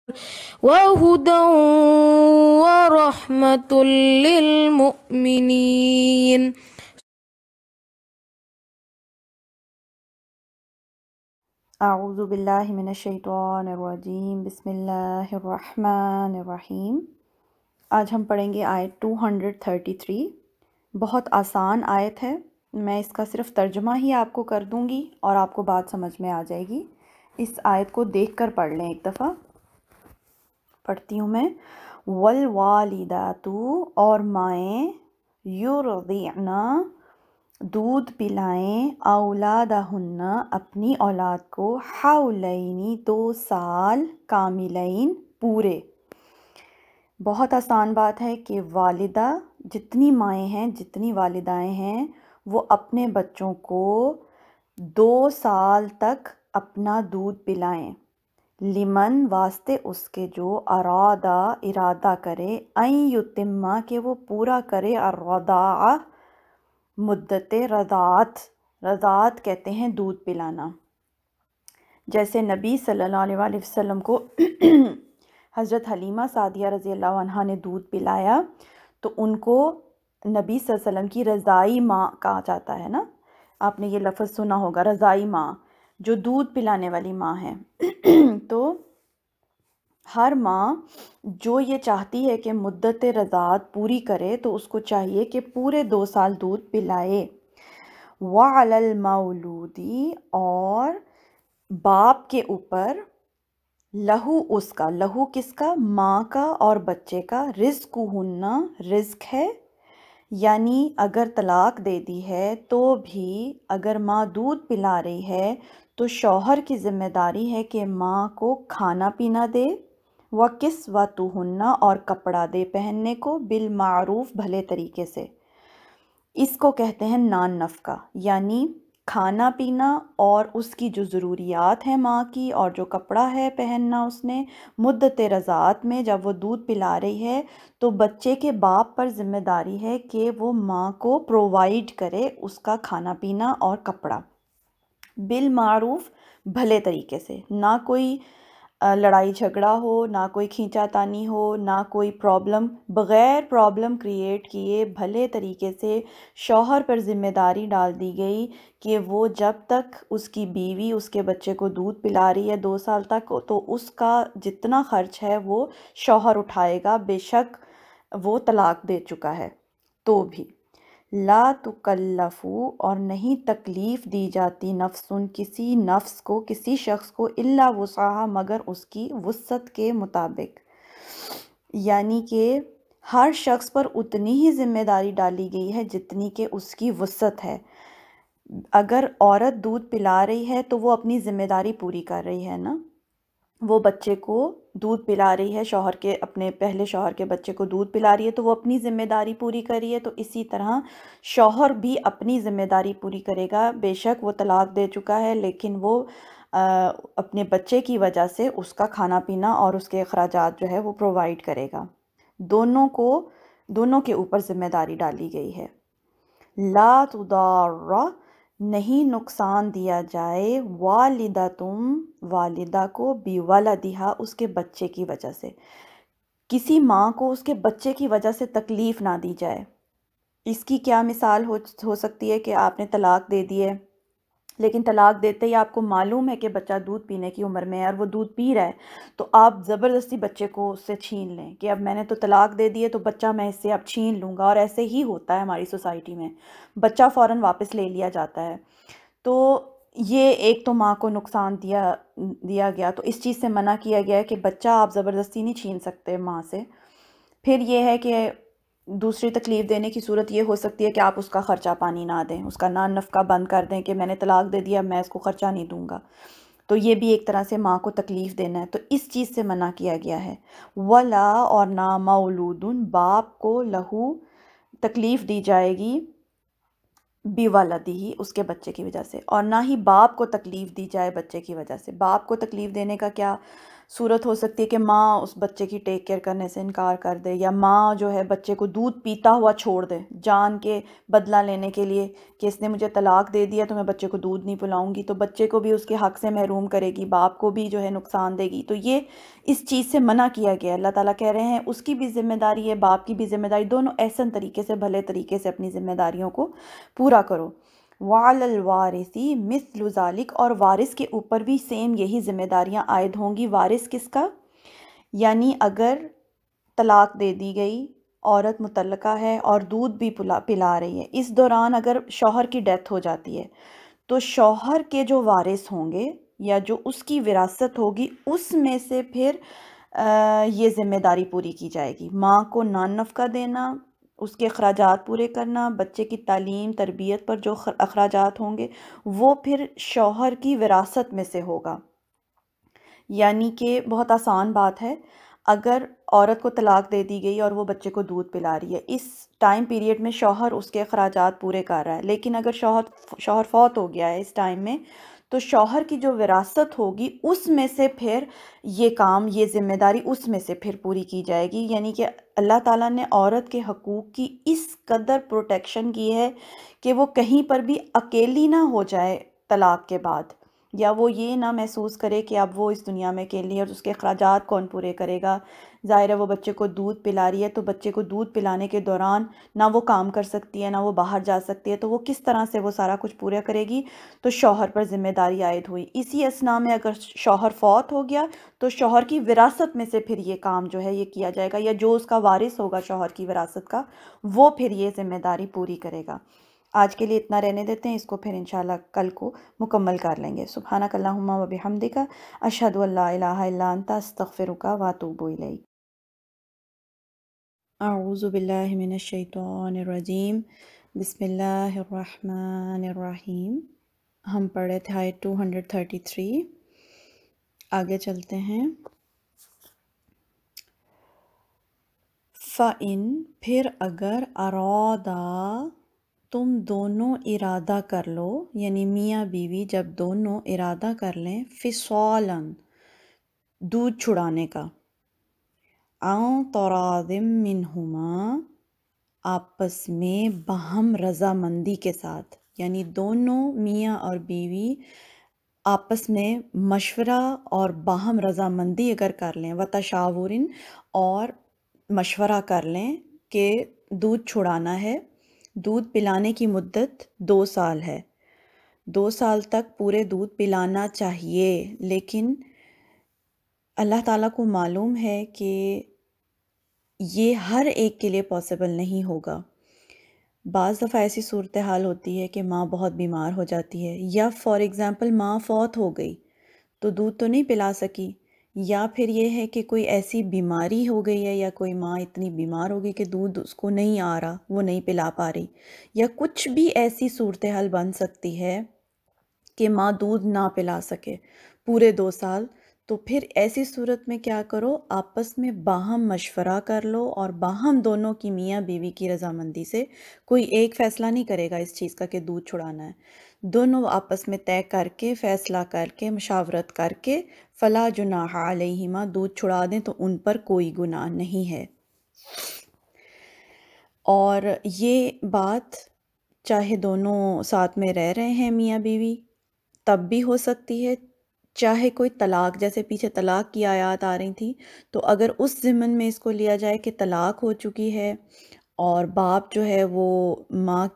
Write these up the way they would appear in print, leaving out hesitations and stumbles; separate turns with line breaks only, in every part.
وهدى ورحمة للمؤمنين.
اعوذ باللہ من الشیطان الرجیم، بسم اللہ الرحمن الرحیم۔ آج ہم پڑھیں گے آیت 233۔ بہت آسان آیت ہے، میں اس کا صرف ترجمہ ہی آپ کو کر دوں گی اور آپ کو بات سمجھ میں آ جائے گی۔ اس آیت کو دیکھ کر پڑھ لیں ایک دفعہ، پڑھتی ہوں میں۔ والوالدات، اور مائیں، یرضعن، دودھ پلائیں، اولادہن، اپنی اولاد کو، حولین، 2 سال، کاملین، پورے۔ بہت آسان بات ہے کہ والدہ، جتنی مائیں ہیں، جتنی والدائیں ہیں، وہ اپنے بچوں کو 2 سال تک اپنا دودھ پلائیں۔ لمن، واسطے اس کے جو ارادہ کرے، این یتمہ، کہ وہ پورا کرے، الرضاعہ، مدت رضاعت۔ رضاعت کہتے ہیں دودھ پلانا۔ جیسے نبی صلی اللہ علیہ وآلہ وسلم کو حضرت حلیمہ سعدیہ رضی اللہ عنہا نے دودھ پلایا تو ان کو نبی صلی اللہ علیہ وسلم کی رضائی ماں کہا جاتا ہے نا۔ آپ نے یہ لفظ سنا ہوگا، رضائی ماں، جو دودھ پلانے والی ماں ہے۔ تو ہر ماں جو یہ چاہتی ہے کہ مدت رضاعت پوری کرے تو اس کو چاہیے کہ پورے 2 سال دودھ پلائے۔ وَعَلَى الْمَوْلُودِ، اور باپ کے اوپر، لہو، اس کا، لہو کس کا؟ ماں کا اور بچے کا، رزقہن، رزق ہے، یعنی اگر طلاق دے دی ہے تو بھی اگر ماں دودھ پلا رہی ہے تو شوہر کی ذمہ داری ہے کہ ماں کو کھانا پینا دے، وَكِسْوَتُهُنَّ، اور کپڑا دے پہننے کو، بالمعروف، بھلے طریقے سے۔ اس کو کہتے ہیں نان نفقہ، یعنی کھانا پینا اور اس کی جو ضروریات ہیں ماں کی، اور جو کپڑا ہے پہننا اس نے مدت رضاعت میں جب وہ دودھ پلا رہی ہے تو بچے کے باپ پر ذمہ داری ہے کہ وہ ماں کو پرووائیڈ کرے اس کا کھانا پینا اور کپڑا، بالمعروف، بھلے طریقے سے، نہ کوئی لڑائی جھگڑا ہو، نہ کوئی کھینچا تانی ہو، نہ کوئی پرابلم، بغیر پرابلم کریٹ کیے بھلے طریقے سے شوہر پر ذمہ داری ڈال دی گئی کہ وہ جب تک اس کی بیوی اس کے بچے کو دودھ پلا رہی ہے 2 سال تک، تو اس کا جتنا خرچ ہے وہ شوہر اٹھائے گا، بے شک وہ طلاق دے چکا ہے تو بھی۔ لا تکلفو، اور نہیں تکلیف دی جاتی، نفسن، کسی نفس کو، کسی شخص کو، الا وسعہا، مگر اس کی وسعت کے مطابق، یعنی کہ ہر شخص پر اتنی ہی ذمہ داری ڈالی گئی ہے جتنی کہ اس کی وسعت ہے۔ اگر عورت دودھ پلا رہی ہے تو وہ اپنی ذمہ داری پوری کر رہی ہے نا، وہ بچے کو دودھ پلا رہی ہے، شوہر کے، اپنے پہلے شوہر کے بچے کو دودھ پلا رہی ہے تو وہ اپنی ذمہ داری پوری کر رہی ہے، تو اسی طرح شوہر بھی اپنی ذمہ داری پوری کرے گا، بے شک وہ طلاق دے چکا ہے لیکن وہ اپنے بچے کی وجہ سے اس کا کھانا پینا اور اس کے اخراجات جو ہے وہ پرووائیڈ کرے گا۔ دونوں کے اوپر ذمہ داری ڈالی گئی ہے۔ لا تضار، نہیں نقصان دیا جائے، والدتم، والدہ کو، بولدہا، اس کے بچے کی وجہ سے، کسی ماں کو اس کے بچے کی وجہ سے تکلیف نہ دی جائے۔ اس کی کیا مثال ہو سکتی ہے کہ آپ نے طلاق دے دی ہے لیکن طلاق دیتے ہی آپ کو معلوم ہے کہ بچہ دودھ پینے کی عمر میں ہے اور وہ دودھ پی رہا ہے، تو آپ زبردستی بچے کو اس سے چھین لیں کہ اب میں نے تو طلاق دے دی ہے تو بچہ میں اس سے اب چھین لوں گا، اور ایسے ہی ہوتا ہے ہماری سوسائٹی میں، بچہ فوراً واپس لے لیا جاتا ہے۔ تو یہ ایک تو ماں کو نقصان دیا گیا، تو اس چیز سے منع کیا گیا ہے کہ بچہ آپ زبردستی نہیں چھین سکتے ماں سے۔ پھر یہ ہے کہ دوسری تکلیف دینے کی صورت یہ ہو سکتی ہے کہ آپ اس کا خرچہ پانی نہ دیں، اس کا نان نفقہ بند کر دیں کہ میں نے طلاق دے دیا، میں اس کو خرچہ نہیں دوں گا، تو یہ بھی ایک طرح سے ماں کو تکلیف دینا ہے، تو اس چیز سے منع کیا گیا ہے۔ ولا، اور نہ، مولود، باپ کو، لہو، تکلیف دی جائے گی، بولدی، اس کے بچے کی وجہ سے، اور نہ ہی باپ کو تکلیف دی جائے بچے کی وجہ سے۔ باپ کو تکلیف دینے کا کیا صورت ہو سکتی ہے کہ ماں اس بچے کی ٹیک کیئر کرنے سے انکار کر دے، یا ماں جو ہے بچے کو دودھ پیتا ہوا چھوڑ دے جان کے بدلہ لینے کے لیے کہ اس نے مجھے طلاق دے دیا تو میں بچے کو دودھ نہیں پلاؤں گی، تو بچے کو بھی اس کے حق سے محروم کرے گی، باپ کو بھی جو ہے نقصان دے گی۔ تو یہ اس چیز سے منع کیا گیا۔ اللہ تعالیٰ کہہ رہے ہیں اس کی بھی ذمہ داری ہے، باپ کی بھی ذمہ داری، دونوں احسن طریقے سے، بھلے طریقے سے اپنی ذمہ داریوں کو پورا کرو۔ وَعَلَى الْوَارِثِ مِثْلُ ذَلِكَ، اور وارث کے اوپر بھی سیم یہی ذمہ داریاں عائد ہوں گی۔ وارث کس کا؟ یعنی اگر طلاق دے دی گئی، عورت مطلقہ ہے اور دودھ بھی پلا رہی ہے، اس دوران اگر شوہر کی ڈیتھ ہو جاتی ہے تو شوہر کے جو وارث ہوں گے یا جو اس کی وراثت ہوگی اس میں سے پھر یہ ذمہ داری پوری کی جائے گی۔ ماں کو نان نفقہ دینا، اس کے اخراجات پورے کرنا، بچے کی تعلیم تربیت پر جو اخراجات ہوں گے وہ پھر شوہر کی وراثت میں سے ہوگا۔ یعنی کہ بہت آسان بات ہے، اگر عورت کو طلاق دے دی گئی اور وہ بچے کو دودھ پلا رہی ہے، اس ٹائم پیریڈ میں شوہر اس کے اخراجات پورے کر رہا ہے، لیکن اگر شوہر فوت ہو گیا ہے اس ٹائم میں، تو شوہر کی جو وراثت ہوگی اس میں سے پھر یہ کام، یہ ذمہ داری اس میں سے پھر پوری کی جائے گی۔ یعنی کہ اللہ تعالیٰ نے عورت کے حقوق کی اس قدر پروٹیکشن کی ہے کہ وہ کہیں پر بھی اکیلی نہ ہو جائے طلاق کے بعد، یا وہ یہ نہ محسوس کرے کہ اب وہ اس دنیا میں اکیلی ہے اور اس کے اخراجات کون پورے کرے گا۔ ظاہر ہے وہ بچے کو دودھ پلا رہی ہے تو بچے کو دودھ پلانے کے دوران نہ وہ کام کر سکتی ہے، نہ وہ باہر جا سکتی ہے، تو وہ کس طرح سے وہ سارا کچھ پورا کرے گی؟ تو شوہر پر ذمہ داری عائد ہوئی۔ اسی اثناء میں اگر شوہر فوت ہو گیا تو شوہر کی وراثت میں سے پھر یہ کام جو ہے یہ کیا جائے گا، یا جو اس کا وارث ہوگا شوہر کی وراثت کا وہ پھر یہ ذمہ داری پوری کرے گا۔ آج کے لیے اتنا رہنے دیتے ہیں، اس کو پھر انشاءاللہ کل کو مکمل کر لیں گے۔ سبحانک اللہم و بحمدک، اشہد ان لا الہ الا انت، استغفرک و اتوب الیک۔ اعوذ باللہ من الشیطان الرجیم، بسم اللہ الرحمن الرحیم۔ ہم پڑھے تھے آیت 233، آگے چلتے ہیں۔ فَإِن، پھر اگر ارادہ، تم دونوں ارادہ کر لو، یعنی میاں بیوی جب دونوں ارادہ کر لیں، فصالاً، دودھ چھڑانے کا، عن تراض منہما، آپس میں باہم رضامندی کے ساتھ، یعنی دونوں میاں اور بیوی آپس میں مشورہ اور باہم رضامندی اگر کر لیں، وتشاورن، اور مشورہ کر لیں کہ دودھ چھڑانا ہے۔ دودھ پلانے کی مدت 2 سال ہے، 2 سال تک پورے دودھ پلانا چاہیے، لیکن اللہ تعالیٰ کو معلوم ہے کہ یہ ہر ایک کے لیے پاسبل نہیں ہوگا۔ بعض دفعہ ایسی صورتحال ہوتی ہے کہ ماں بہت بیمار ہو جاتی ہے، یا فار ایگزامپل ماں فوت ہو گئی تو دودھ تو نہیں پلا سکی، یا پھر یہ ہے کہ کوئی ایسی بیماری ہو گئی ہے، یا کوئی ماں اتنی بیمار ہو گئی کہ دودھ اس کو نہیں آ رہا، وہ نہیں پلا پا رہی، یا کچھ بھی ایسی صورتحال بن سکتی ہے کہ ماں دودھ نہ پلا سکے پورے 2 سال۔ تو پھر ایسی صورت میں کیا کرو، آپس میں باہم مشورہ کر لو، اور باہم دونوں کی میاں بیوی کی رضامندی سے، کوئی ایک فیصلہ نہیں کرے گا اس چیز کا کہ دودھ چھڑانا ہے، دونوں آپس میں طے کر کے، فیصلہ کر کے، مشاورت کر کے، فلا جناح علیہما، دودھ چھڑا دیں تو ان پر کوئی گناہ نہیں ہے۔ اور یہ بات چاہے دونوں ساتھ میں رہ رہے ہیں میاں بیوی تب بھی ہو سکتی ہے، چاہے کوئی طلاق، جیسے پیچھے طلاق کی آیات آ رہی تھیں، تو اگر اس ضمن میں اس کو لیا جائے کہ طلاق ہو چکی ہے اور باپ جو ہے وہ ماں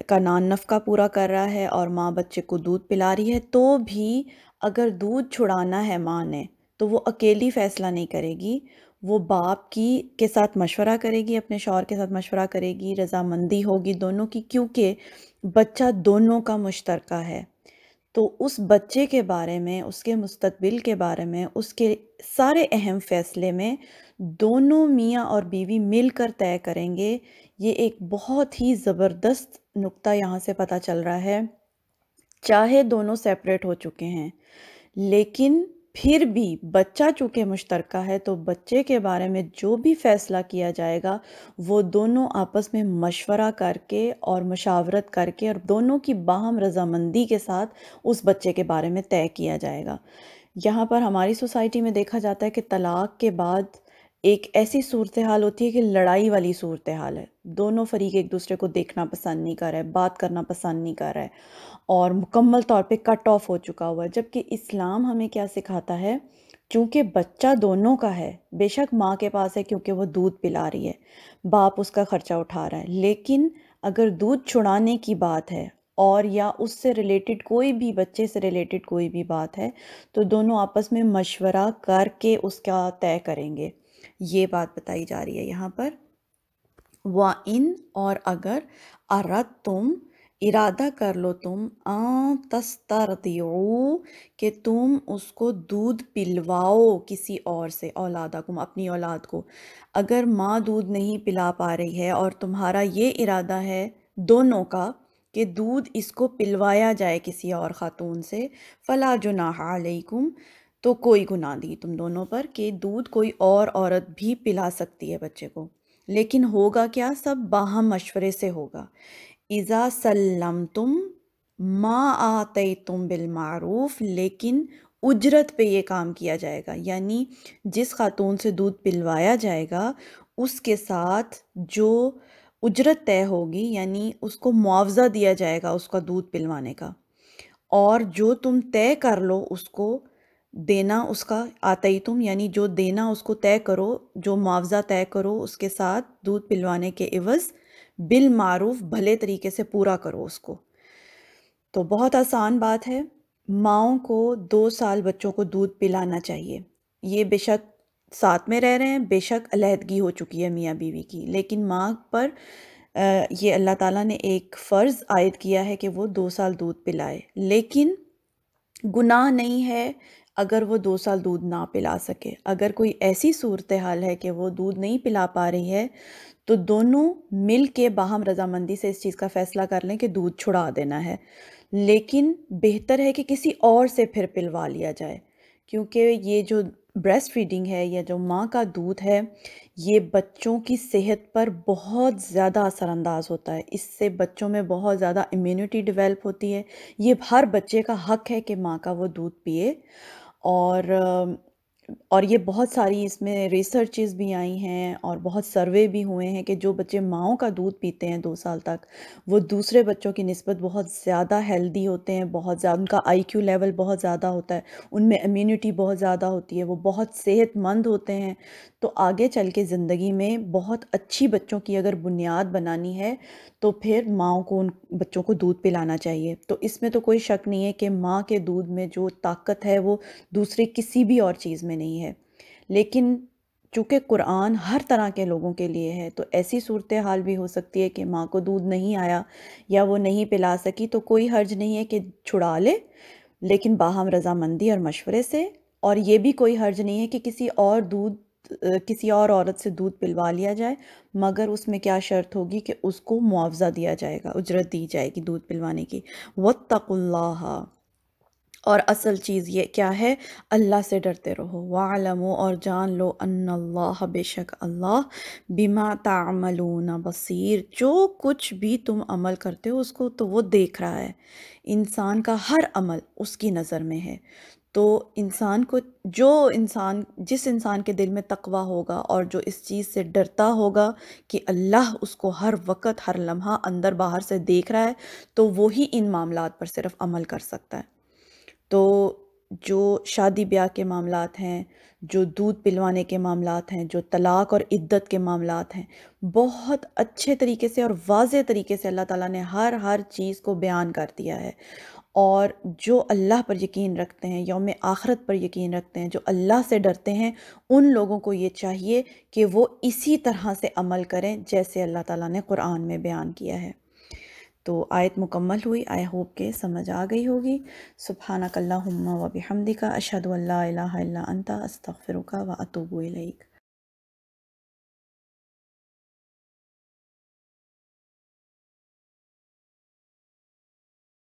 کا نان نفقہ پورا کر رہا ہے اور ماں بچے کو دودھ پلا رہی ہے، تو بھی اگر دودھ چھڑانا ہے ماں نے تو وہ اکیلی فیصلہ نہیں کرے گی، وہ باپ کے ساتھ مشورہ کرے گی، اپنے شوہر کے ساتھ مشورہ کرے گی، رضامندی ہوگی دونوں کی، کیونکہ بچہ دونوں کا مشترکہ ہے۔ تو اس بچے کے بارے میں، اس کے مستقبل کے بارے میں، اس کے سارے اہم فیصلے میں دونوں میاں اور بیوی مل کر طے کریں گے۔ یہ ایک بہت ہی زبردست نقطہ یہاں سے پتہ چل رہا ہے، چاہے دونوں سیپریٹ ہو چکے ہیں لیکن پھر بھی بچہ چونکہ مشترکہ ہے تو بچے کے بارے میں جو بھی فیصلہ کیا جائے گا وہ دونوں آپس میں مشورہ کر کے اور مشاورت کر کے اور دونوں کی باہم رضامندی کے ساتھ اس بچے کے بارے میں طے کیا جائے گا۔ یہاں پر ہماری سوسائٹی میں دیکھا جاتا ہے کہ طلاق کے بعد ایک ایسی صورتحال ہوتی ہے کہ لڑائی والی صورتحال ہے، دونوں فریق ایک دوسرے کو دیکھنا پسند نہیں کر رہے، بات کرنا پسند نہیں کر رہے اور مکمل طور پہ کٹ آف ہو چکا ہوا ہے، جبکہ اسلام ہمیں کیا سکھاتا ہے؟ چونکہ بچہ دونوں کا ہے، بے شک ماں کے پاس ہے کیونکہ وہ دودھ پلا رہی ہے، باپ اس کا خرچہ اٹھا رہا ہے، لیکن اگر دودھ چھڑانے کی بات ہے اور یا اس سے ریلیٹڈ کوئی بھی بچے سے ریلیٹڈ کوئی بھی بات ہے تو دونوں آپس میں مشورہ کر کے اس کا طے کریں گے، یہ بات بتائی جا رہی ہے یہاں پر۔ وَإِنْ اور اگر تم ارادہ کر لو تم تسترضعوا کہ تم اس کو دودھ پلواؤ کسی اور سے، اولادکم اپنی اولاد کو، اگر ماں دودھ نہیں پلا پا رہی ہے اور تمہارا یہ ارادہ ہے دونوں کا کہ دودھ اس کو پلوایا جائے کسی اور خاتون سے، فلا جناح علیکم تو کوئی گناہ نہیں تم دونوں پر کہ دودھ کوئی اور عورت بھی پلا سکتی ہے بچے کو، لیکن ہوگا کیا؟ سب باہم مشورے سے ہوگا۔ اذا سلمتم ما آتیتم بالمعروف لیکن اجرت پہ یہ کام کیا جائے گا، یعنی جس خاتون سے دودھ پلوایا جائے گا اس کے ساتھ جو اجرت طے ہوگی، یعنی اس کو معاوضہ دیا جائے گا اس کا دودھ پلوانے کا، اور جو تم طے کر لو اس کو دینا، اس کا آتی تم یعنی جو دینا اس کو طے کرو، جو معاوضہ طے کرو اس کے ساتھ دودھ پلوانے کے عوض، بالمعروف بھلے طریقے سے پورا کرو اس کو۔ تو بہت آسان بات ہے، ماؤں کو 2 سال بچوں کو دودھ پلانا چاہیے، یہ بے شک ساتھ میں رہ رہے ہیں، بے شک علیحدگی ہو چکی ہے میاں بیوی کی، لیکن ماں پر یہ اللہ تعالیٰ نے ایک فرض عائد کیا ہے کہ وہ 2 سال دودھ پلائے، لیکن گناہ نہیں ہے اگر وہ 2 سال دودھ نہ پلا سکے۔ اگر کوئی ایسی صورتحال ہے کہ وہ دودھ نہیں پلا پا رہی ہے تو دونوں مل کے باہم رضامندی سے اس چیز کا فیصلہ کر لیں کہ دودھ چھڑا دینا ہے، لیکن بہتر ہے کہ کسی اور سے پھر پلوا لیا جائے، کیونکہ یہ جو بریسٹ فیڈنگ ہے یا جو ماں کا دودھ ہے یہ بچوں کی صحت پر بہت زیادہ اثر انداز ہوتا ہے، اس سے بچوں میں بہت زیادہ امیونٹی ڈیولپ ہوتی ہے، یہ ہر بچے کا حق ہے کہ ماں کا وہ دودھ پیے، اور یہ بہت ساری اس میں ریسرچز بھی آئی ہیں اور بہت سروے بھی ہوئے ہیں کہ جو بچے ماؤں کا دودھ پیتے ہیں 2 سال تک وہ دوسرے بچوں کی نسبت بہت زیادہ ہیلدی ہوتے ہیں، بہت زیادہ ان کا آئی کیو لیول بہت زیادہ ہوتا ہے، ان میں امیونٹی بہت زیادہ ہوتی ہے، وہ بہت صحت مند ہوتے ہیں، تو آگے چل کے زندگی میں بہت اچھی بچوں کی اگر بنیاد بنانی ہے تو پھر ماؤں کو ان بچوں کو دودھ پلانا چاہیے۔ تو اس میں تو کوئی شک نہیں ہے کہ ماں کے دودھ میں جو طاقت ہے وہ دوسرے کسی بھی اور چیز میں نہیں ہے، لیکن چونکہ قرآن ہر طرح کے لوگوں کے لیے ہے تو ایسی صورتحال بھی ہو سکتی ہے کہ ماں کو دودھ نہیں آیا یا وہ نہیں پلا سکی تو کوئی حرج نہیں ہے کہ چھڑا لے، لیکن باہم رضامندی اور مشورے سے، اور یہ بھی کوئی حرج نہیں ہے کہ کسی اور عورت سے دودھ پلوا لیا جائے، مگر اس میں کیا شرط ہوگی کہ اس کو معاوضہ دیا جائے گا، اجرت دی جائے گی دودھ پلوانے کی۔ وَاتَّقُوا اللَّهَ اور اصل چیز یہ کیا ہے؟ اللہ سے ڈرتے رہو، وَاعْلَمُوا اور جان لو، ان اللہ بے شک اللہ بما تعملون بصیر جو کچھ بھی تم عمل کرتے ہو اس کو تو وہ دیکھ رہا ہے، انسان کا ہر عمل اس کی نظر میں ہے، تو جس انسان کے دل میں تقوی ہوگا اور جو اس چیز سے ڈرتا ہوگا کہ اللہ اس کو ہر وقت ہر لمحہ اندر باہر سے دیکھ رہا ہے تو وہی ان معاملات پر صرف عمل کر سکتا ہے۔ تو جو شادی بیاہ کے معاملات ہیں، جو دودھ پلوانے کے معاملات ہیں، جو طلاق اور عدت کے معاملات ہیں، بہت اچھے طریقے سے اور واضح طریقے سے اللہ تعالیٰ نے ہر چیز کو بیان کر دیا ہے، اور جو اللہ پر یقین رکھتے ہیں، یوم آخرت پر یقین رکھتے ہیں، جو اللہ سے ڈرتے ہیں، ان لوگوں کو یہ چاہیے کہ وہ اسی طرح سے عمل کریں جیسے اللہ تعالیٰ نے قرآن میں بیان کیا ہے۔ تو آیت مکمل ہوئی، آئی ہوپ کہ سمجھ آ گئی ہوگی۔ سبحانک اللہم و بحمدک اشہد ان لا الہ الا انت استغفرک و اتوب الیک۔